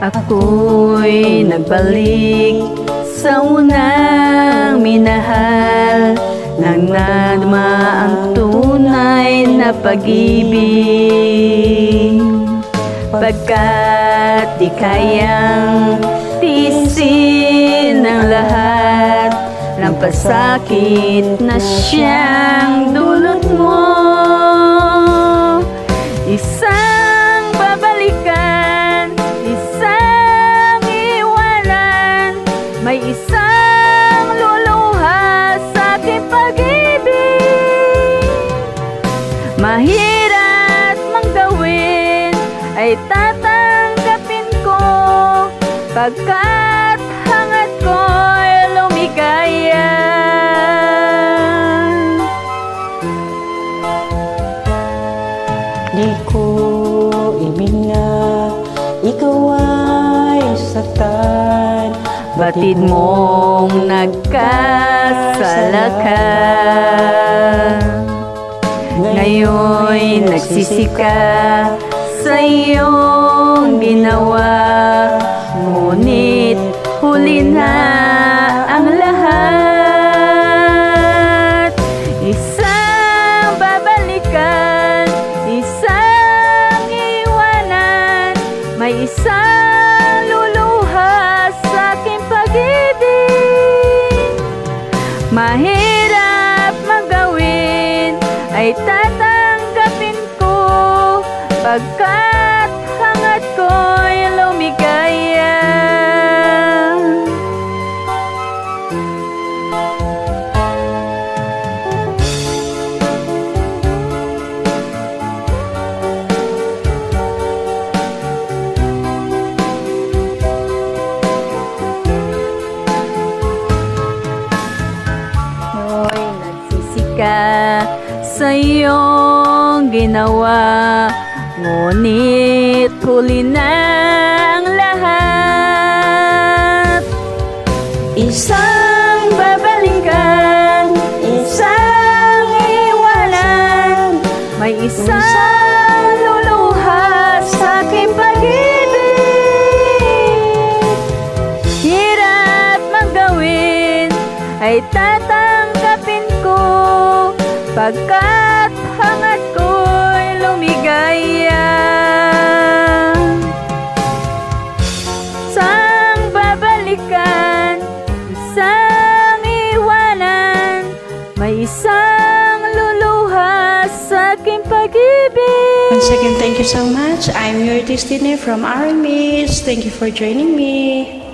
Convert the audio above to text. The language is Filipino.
Ako'y nagbalik sa unang minahal, nang nadama ang tunay na pag-ibig. Pagkat di kayang tiisin ang lahat ng pasakit na siyang dulot mo. Isang babalikan, isang iwanan, may isang luluha sa aking pag-ibig. Mahirap mang gawin ay tatanggapin ko, pagkat hangat ko'y lumigaya. Di ko ibig na ikaw ay saktan, Batid mong nagkasala ka. Ngayon'y nagsisi ka sa iyong ginawa, ngunit huli na ang lahat. Isang babalikan, isang iwanan, may isang luluha sa aking pag-ibig. Mahirap mang gawin ay tatanggapin ko, pagkat hangat ko'y lumigaya. Hoy, nagsisi ka sa iyong ginawa, ngunit huli na ang lahat. Isang babalikan, isang iwanan, may isang luluha sa aking pag-ibig. Hirap mang gawin ay tatanggapin ko, pagkat hangat ko'y lumigaya. Isang babalikan, isang iwanan, may isang luluha sa aking pag-ibig. Once again, thank you so much. I'm your Destiny from RMS. Thank you for joining me.